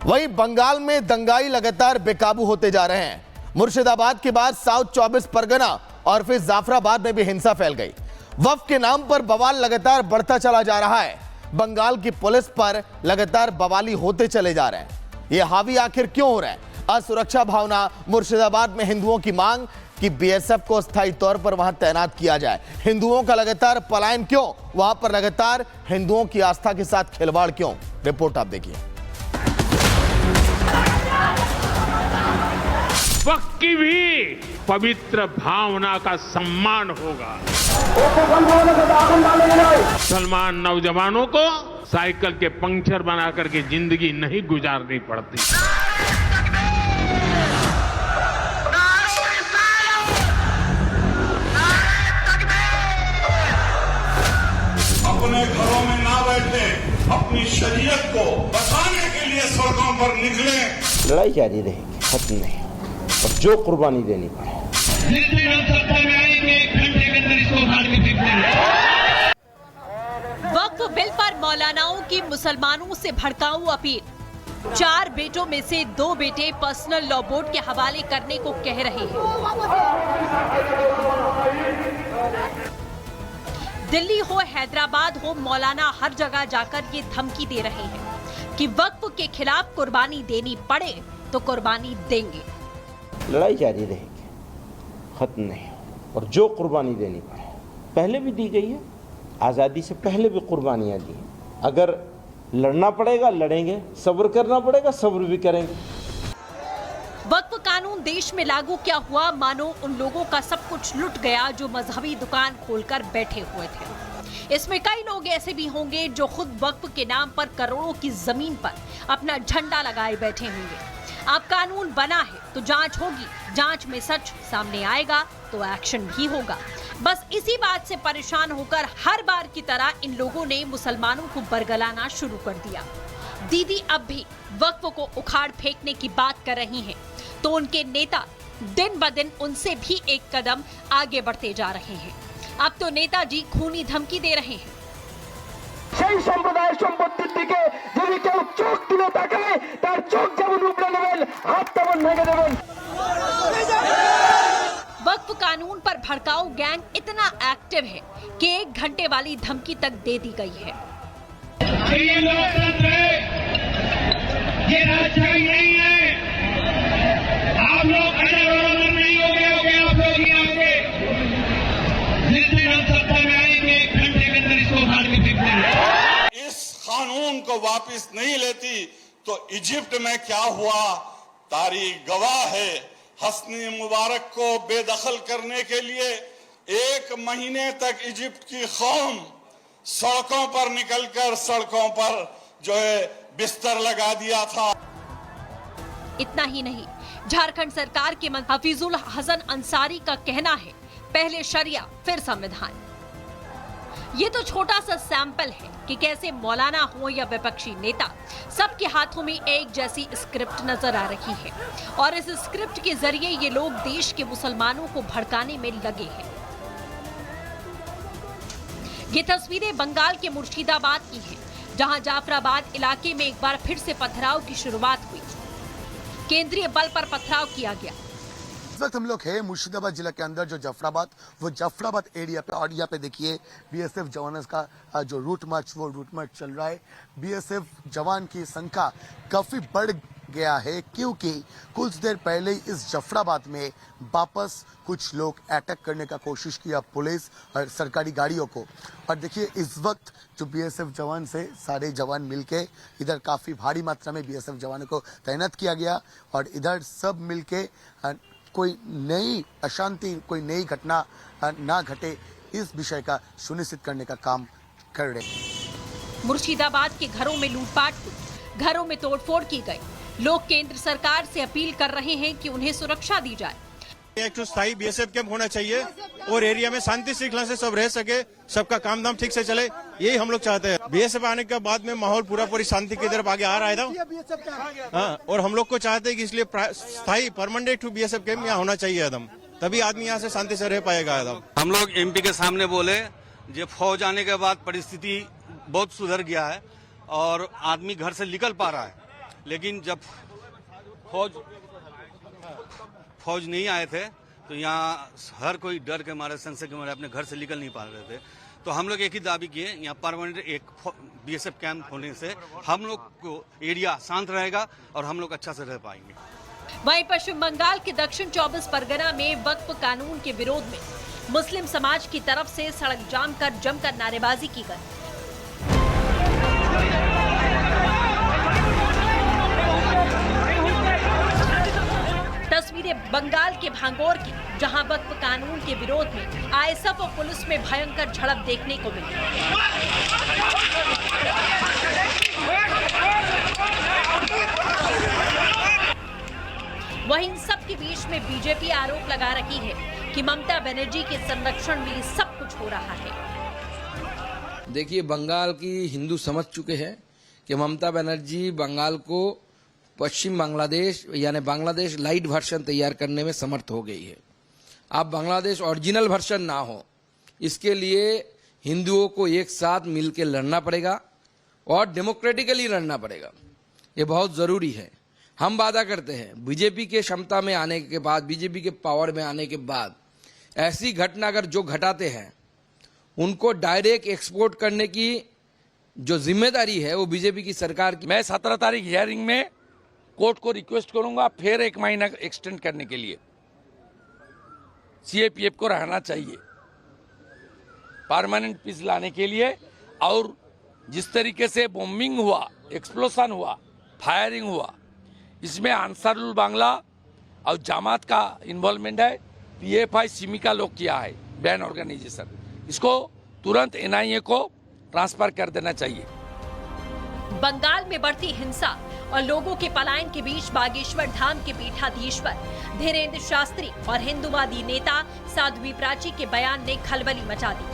वहीं बंगाल में दंगाई लगातार बेकाबू होते जा रहे हैं। मुर्शिदाबाद के बाद साउथ 24 परगना और फिर जाफराबाद में भी हिंसा फैल गई। वक्फ के नाम पर बवाल लगातार बढ़ता चला जा रहा है। बंगाल की पुलिस पर लगातार बवाली होते चले जा रहे हैं। ये हावी आखिर क्यों हो रहे हैं? असुरक्षा भावना, मुर्शिदाबाद में हिंदुओं की मांग कि बीएसएफ को स्थायी तौर पर वहां तैनात किया जाए। हिंदुओं का लगातार पलायन क्यों? वहां पर लगातार हिंदुओं की आस्था के साथ खिलवाड़ क्यों? रिपोर्ट आप देखिए। वक्त की भी पवित्र भावना का सम्मान होगा। मुसलमान नौजवानों को साइकिल के पंक्चर बना करके जिंदगी नहीं गुजारनी पड़ती। अपने घरों में ना बैठे, अपनी शरीयत को बचाने के लिए सड़कों पर निकले। लड़ाई जारी रहेगी, खत्म नहीं, और जो कुर्बानी देनी पड़े। वक्फ बिल पर मौलानाओं की मुसलमानों से भड़काऊ अपील। 4 बेटों में से 2 बेटे पर्सनल लॉ बोर्ड के हवाले करने को कह रहे हैं। दिल्ली हो, हैदराबाद हो, मौलाना हर जगह जाकर ये धमकी दे रहे हैं कि वक्फ के खिलाफ कुर्बानी देनी पड़े तो कुर्बानी देंगे। लड़ाई जारी रहेगी, खत्म नहीं, और जो कुर्बानी देनी पड़े। पहले भी दी गई है, आज़ादी से पहले भी कुर्बानियां दी। अगर लड़ना पड़ेगा लड़ेंगे, सब्र करना पड़ेगा सब्र भी करेंगे। वक्फ कानून देश में लागू क्या हुआ मानो उन लोगों का सब कुछ लुट गया जो मजहबी दुकान खोलकर बैठे हुए थे। इसमें कई लोग ऐसे भी होंगे जो खुद वक्फ के नाम पर करोड़ों की जमीन पर अपना झंडा लगाए बैठे होंगे। अब कानून बना है तो जांच होगी, जांच में सच सामने आएगा तो एक्शन भी होगा। बस इसी बात से परेशान होकर हर बार की तरह इन लोगों ने मुसलमानों को बरगलाना शुरू कर दिया। दीदी अब भी वक्फ को उखाड़ फेंकने की बात कर रही हैं, तो उनके नेता दिन ब दिन उनसे भी एक कदम आगे बढ़ते जा रहे हैं। अब तो नेताजी खूनी धमकी दे रहे हैं। সেই সম্প্রদায়ের সম্পত্তির দিকে যদি কেউ চোখ তুলে তাকায় তার চোখ যেমন উপড়ে নেবেন, হাত তেমন ভেঙে দেবেন। वक्फ कानून पर भड़काऊ गैंग इतना एक्टिव है कि 1 घंटे वाली धमकी तक दे दी गई है। ये लोकतंत्र है, ये राजशाही नहीं है। आप लोग बराबर नहीं हो गए आप लोग यहाँ पे जिस दिन हम सत्ता में आएंगे 1 घंटे के अंदर इसको उखाड़ के फेंक देंगे। इस कानून को वापस नहीं लेती तो इजिप्ट में क्या हुआ तारीख गवाह है। हस्नी मुबारक को बेदखल करने के लिए 1 महीने तक इजिप्ट की कौम सड़कों पर निकलकर सड़कों पर जो है बिस्तर लगा दिया था। इतना ही नहीं, झारखंड सरकार के मंत्री हफीजुल हसन अंसारी का कहना है पहले शरिया फिर संविधान। ये तो छोटा सा सैंपल है कि कैसे मौलाना हो या विपक्षी नेता, सबके हाथों में एक जैसी स्क्रिप्ट नजर आ रही है और इस स्क्रिप्ट के जरिए ये लोग देश के मुसलमानों को भड़काने में लगे हैं। ये तस्वीरें बंगाल के मुर्शिदाबाद की हैं, जहां जाफराबाद इलाके में एक बार फिर से पथराव की शुरुआत हुई। केंद्रीय बल पर पथराव किया गया। इस वक्त हम लोग हैं मुर्शिदाबाद जिला के अंदर जो जाफराबाद एरिया पे, और यहाँ पे देखिए बीएसएफ जवानों का जो रूट मार्च चल रहा है। बीएसएफ जवान की संख्या काफी बढ़ गया है क्योंकि कुछ देर पहले इस जाफराबाद में वापस कुछ लोग अटैक करने का कोशिश किया पुलिस और सरकारी गाड़ियों को। और देखिए इस वक्त जो बीएसएफ जवान से सारे जवान मिलके इधर काफी भारी मात्रा में बीएसएफ जवानों को तैनात किया गया और इधर सब मिलके कोई नई अशांति, कोई नई घटना ना घटे, इस विषय का सुनिश्चित करने का काम कर रहे हैं। मुर्शिदाबाद के घरों में लूटपाट हुई, घरों में तोड़फोड़ की गई। लोग केंद्र सरकार से अपील कर रहे हैं कि उन्हें सुरक्षा दी जाए। एक तो स्थायी बीएसएफ कैंप होना चाहिए और एरिया में शांति श्रृंखला से सब रह सके, सबका काम धाम ठीक से चले, यही हम लोग चाहते हैं। बीएसएफ आने के बाद में माहौल पूरी शांति की तरफ आगे आ रहा है था। हाँ, और हम लोग को चाहते हैं कि इसलिए स्थायी परमानेंट बीएसएफ कैंप यहाँ होना चाहिए एकदम, तभी आदमी यहाँ से शांति से रह पाएगा एकदम। हम लोग एमपी के सामने बोले, जो फौज आने के बाद परिस्थिति बहुत सुधर गया है और आदमी घर से निकल पा रहा है। लेकिन जब फौज नहीं आए थे तो यहाँ हर कोई डर के मारे, संशय के मारे अपने घर से निकल नहीं पा रहे थे। तो हम लोग एक ही दाबी किए, यहाँ परमानेंट एक बीएसएफ कैंप होने से हम लोग को एरिया शांत रहेगा और हम लोग अच्छा से रह पाएंगे। वहीं पश्चिम बंगाल के दक्षिण 24 परगना में वक्फ कानून के विरोध में मुस्लिम समाज की तरफ से सड़क जाम कर जमकर नारेबाजी की गई। तस्वीरें बंगाल के भांगौर की, जहां वक्फ कानून के विरोध में आईएसएफ और पुलिस में भयंकर झड़प देखने को मिली। वहीं इन सब के बीच में बीजेपी आरोप लगा रही है कि ममता बनर्जी के संरक्षण में सब कुछ हो रहा है। देखिए, बंगाल की हिंदू समझ चुके हैं कि ममता बनर्जी बंगाल को पश्चिम बांग्लादेश यानी बांग्लादेश लाइट वर्जन तैयार करने में समर्थ हो गई है। अब बांग्लादेश ओरिजिनल वर्जन ना हो, इसके लिए हिंदुओं को एक साथ मिलकर लड़ना पड़ेगा और डेमोक्रेटिकली लड़ना पड़ेगा। ये बहुत जरूरी है। हम वादा करते हैं बीजेपी के क्षमता में आने के बाद, बीजेपी के पावर में आने के बाद ऐसी घटना अगर जो घटाते हैं उनको डायरेक्ट एक्सपोर्ट करने की जो जिम्मेदारी है वो बीजेपी की सरकार की। मैं 17 तारीख हियरिंग में कोर्ट को रिक्वेस्ट करूंगा फिर 1 महीना एक्सटेंड करने के लिए। सीएपीएफ को रहना चाहिए परमानेंट पीस लाने के लिए। और जिस तरीके से बॉम्बिंग हुआ, एक्सप्लोजन हुआ, फायरिंग हुआ, इसमें अंसारुल बांग्ला और जमात का इन्वॉल्वमेंट है। पीएफआई सिमी का लोग किया है, बैन ऑर्गेनाइजेशन। इसको तुरंत एनआईए को ट्रांसफर कर देना चाहिए। बंगाल में बढ़ती हिंसा और लोगों के पलायन के बीच बागेश्वर धाम के पीठाधीश्वर धीरेन्द्र शास्त्री और हिंदूवादी नेता साध्वी प्राची के बयान ने खलबली मचा दी।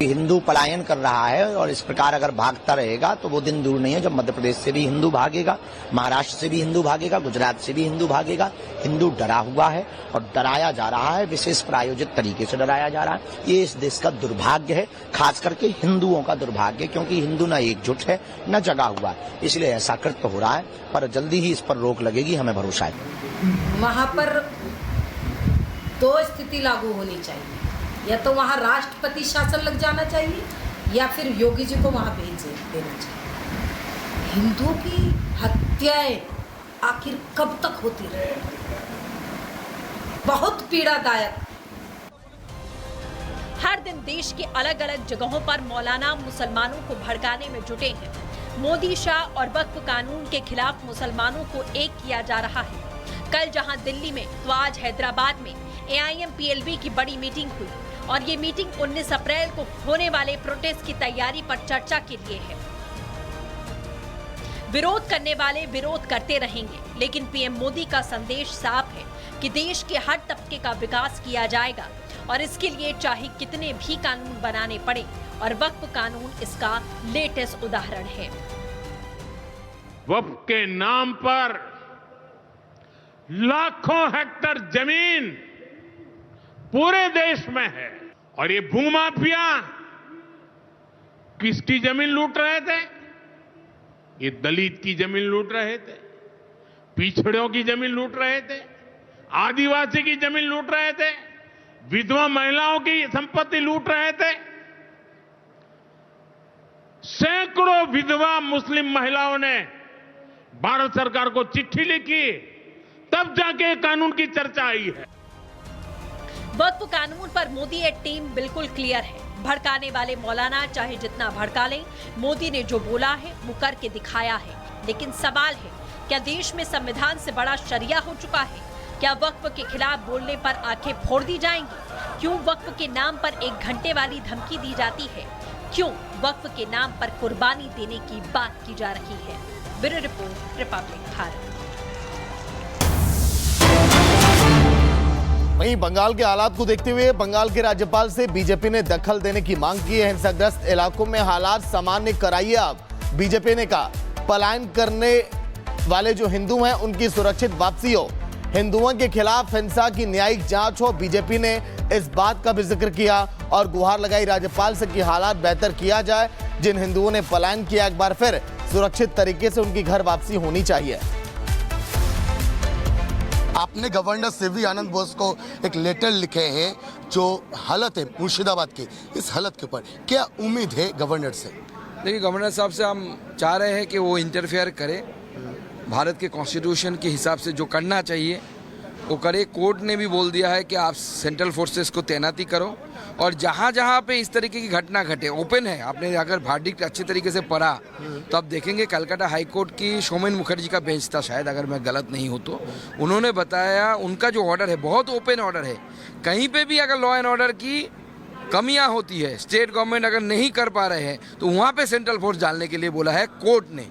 हिंदू पलायन कर रहा है और इस प्रकार अगर भागता रहेगा तो वो दिन दूर नहीं है जब मध्य प्रदेश से भी हिंदू भागेगा, महाराष्ट्र से भी हिंदू भागेगा, गुजरात से भी हिंदू भागेगा। हिंदू डरा हुआ है और डराया जा रहा है, विशेष प्रायोजित तरीके से डराया जा रहा है। ये इस देश का दुर्भाग्य है, खास करके हिंदुओं का दुर्भाग्य, क्योंकि हिंदू न एकजुट है न जगा हुआ है। इसलिए ऐसा कृत्य हो रहा है, पर जल्दी ही इस पर रोक लगेगी, हमें भरोसा है। वहाँ पर 2 स्थिति लागू होनी चाहिए, या तो वहाँ राष्ट्रपति शासन लग जाना चाहिए या फिर योगी जी को वहाँ भेज देना चाहिए। हिंदुओं की हत्याएं आखिर कब तक होती रहे? बहुत पीड़ादायक। हर दिन देश के अलग अलग जगहों पर मौलाना मुसलमानों को भड़काने में जुटे हैं। मोदी, शाह और वक्फ कानून के खिलाफ मुसलमानों को एक किया जा रहा है। कल जहां दिल्ली में तो आज हैदराबाद में AIM-PLB की बड़ी मीटिंग हुई और ये मीटिंग 19 अप्रैल को होने वाले प्रोटेस्ट की तैयारी पर चर्चा के लिए है। विरोध करने वाले विरोध करते रहेंगे, लेकिन पीएम मोदी का संदेश साफ है कि देश के हर तबके का विकास किया जाएगा और इसके लिए चाहे कितने भी कानून बनाने पड़े, और वक्फ कानून इसका लेटेस्ट उदाहरण है। वक्फ के नाम पर लाखों हेक्टेयर जमीन पूरे देश में है और ये भूमाफिया किसकी जमीन लूट रहे थे? ये दलित की जमीन लूट रहे थे, पिछड़ों की जमीन लूट रहे थे, आदिवासी की जमीन लूट रहे थे, विधवा महिलाओं की संपत्ति लूट रहे थे। सैकड़ों विधवा मुस्लिम महिलाओं ने भारत सरकार को चिट्ठी लिखी, तब जाके कानून की चर्चा आई है। वक्फ कानून पर मोदी की टीम बिल्कुल क्लियर है। भड़काने वाले मौलाना चाहे जितना भड़का लें, मोदी ने जो बोला है वो करके दिखाया है। लेकिन सवाल है, क्या देश में संविधान से बड़ा शरिया हो चुका है? क्या वक्फ के खिलाफ बोलने पर आंखें फोड़ दी जाएंगी? क्यों वक्फ के नाम पर 1 घंटे वाली धमकी दी जाती है? क्यों वक्फ के नाम पर कुर्बानी देने की बात की जा रही है? Bureau report, Republic Bharat. वहीं बंगाल के हालात को देखते हुए बंगाल के राज्यपाल से बीजेपी ने दखल देने की मांग की है। हिंसाग्रस्त इलाकों में हालात सामान्य कराइए। अब बीजेपी ने कहा पलायन करने वाले जो हिंदू हैं उनकी सुरक्षित वापसी हो, हिंदुओं के खिलाफ हिंसा की न्यायिक जांच हो। बीजेपी ने इस बात का भी जिक्र किया और गुहार लगाई राज्यपाल से कि हालात बेहतर किया जाए। जिन हिंदुओं ने पलायन किया, एक बार फिर सुरक्षित तरीके से उनकी घर वापसी होनी चाहिए। आपने गवर्नर सीवी आनंद बोस को एक लेटर लिखे हैं जो हालत है मुर्शिदाबाद की, इस हालत के ऊपर क्या उम्मीद है गवर्नर से? देखिए, गवर्नर साहब से हम चाह रहे हैं कि वो इंटरफेयर करे, भारत के कॉन्स्टिट्यूशन के हिसाब से जो करना चाहिए वो करे। कोर्ट ने भी बोल दिया है कि आप सेंट्रल फोर्सेस को तैनाती करो, और जहाँ जहाँ पे इस तरीके की घटना घटे ओपन है। आपने अगर वर्डिक्ट अच्छे तरीके से पढ़ा तो आप देखेंगे कलकत्ता हाई कोर्ट की सोमेन मुखर्जी का बेंच था शायद, अगर मैं गलत नहीं हूँ तो, उन्होंने बताया उनका जो ऑर्डर है बहुत ओपन ऑर्डर है। कहीं पे भी अगर लॉ एंड ऑर्डर की कमियां होती है, स्टेट गवर्नमेंट अगर नहीं कर पा रहे हैं, तो वहाँ पे सेंट्रल फोर्स डालने के लिए बोला है कोर्ट ने।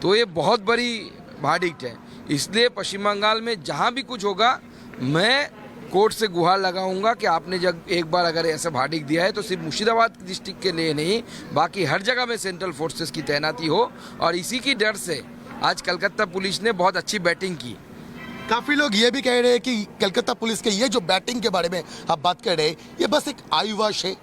तो ये बहुत बड़ी वर्डिक्ट है। इसलिए पश्चिम बंगाल में जहाँ भी कुछ होगा, मैं कोर्ट से गुहार लगाऊंगा कि आपने जब एक बार अगर ऐसा वर्डिक्ट दिया है तो सिर्फ मुर्शिदाबाद डिस्ट्रिक्ट के लिए नहीं, बाकी हर जगह में सेंट्रल फोर्सेस की तैनाती हो। और इसी की डर से आज कलकत्ता पुलिस ने बहुत अच्छी बैटिंग की। काफी लोग ये भी कह रहे हैं कि कलकत्ता पुलिस के ये जो बैटिंग के बारे में आप बात कर रहे हैं, ये बस एक आईवाश है।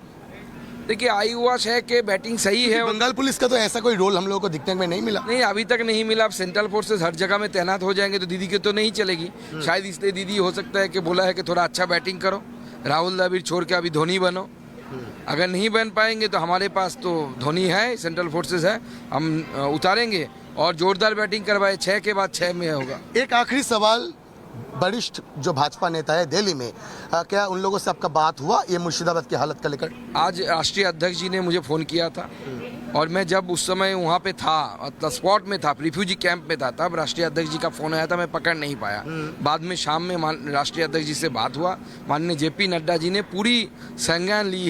देखिए, आईवाश है कि बैटिंग सही है। बंगाल पुलिस का तो ऐसा कोई रोल हम लोगों को दिखने में नहीं मिला। नहीं, अभी तक नहीं मिला। अब सेंट्रल फोर्सेस हर जगह में तैनात हो जाएंगे तो दीदी की तो नहीं चलेगी। शायद इसलिए दीदी हो सकता है कि बोला है कि थोड़ा अच्छा बैटिंग करो, राहुल द्रविड़ छोड़ के अभी धोनी बनो। अगर नहीं बन पाएंगे तो हमारे पास तो धोनी है, सेंट्रल फोर्सेस है, हम उतारेंगे और जोरदार बैटिंग करवाए। 6 के बाद 6 में होगा। एक आखिरी सवाल, वरिष्ठ जो भाजपा नेता है दिल्ली में, क्या उन लोगों से आपका बात हुआ ये मुर्शिदाबाद की हालत का लेकर? आज राष्ट्रीय अध्यक्ष जी ने मुझे फ़ोन किया था, और मैं जब उस समय वहाँ पे था, मतलब स्पॉट में था, रिफ्यूजी कैंप में था, तब राष्ट्रीय अध्यक्ष जी का फ़ोन आया था, मैं पकड़ नहीं पाया। बाद में शाम में राष्ट्रीय अध्यक्ष जी से बात हुआ। माननीय JP नड्डा जी ने पूरी संज्ञान ली है।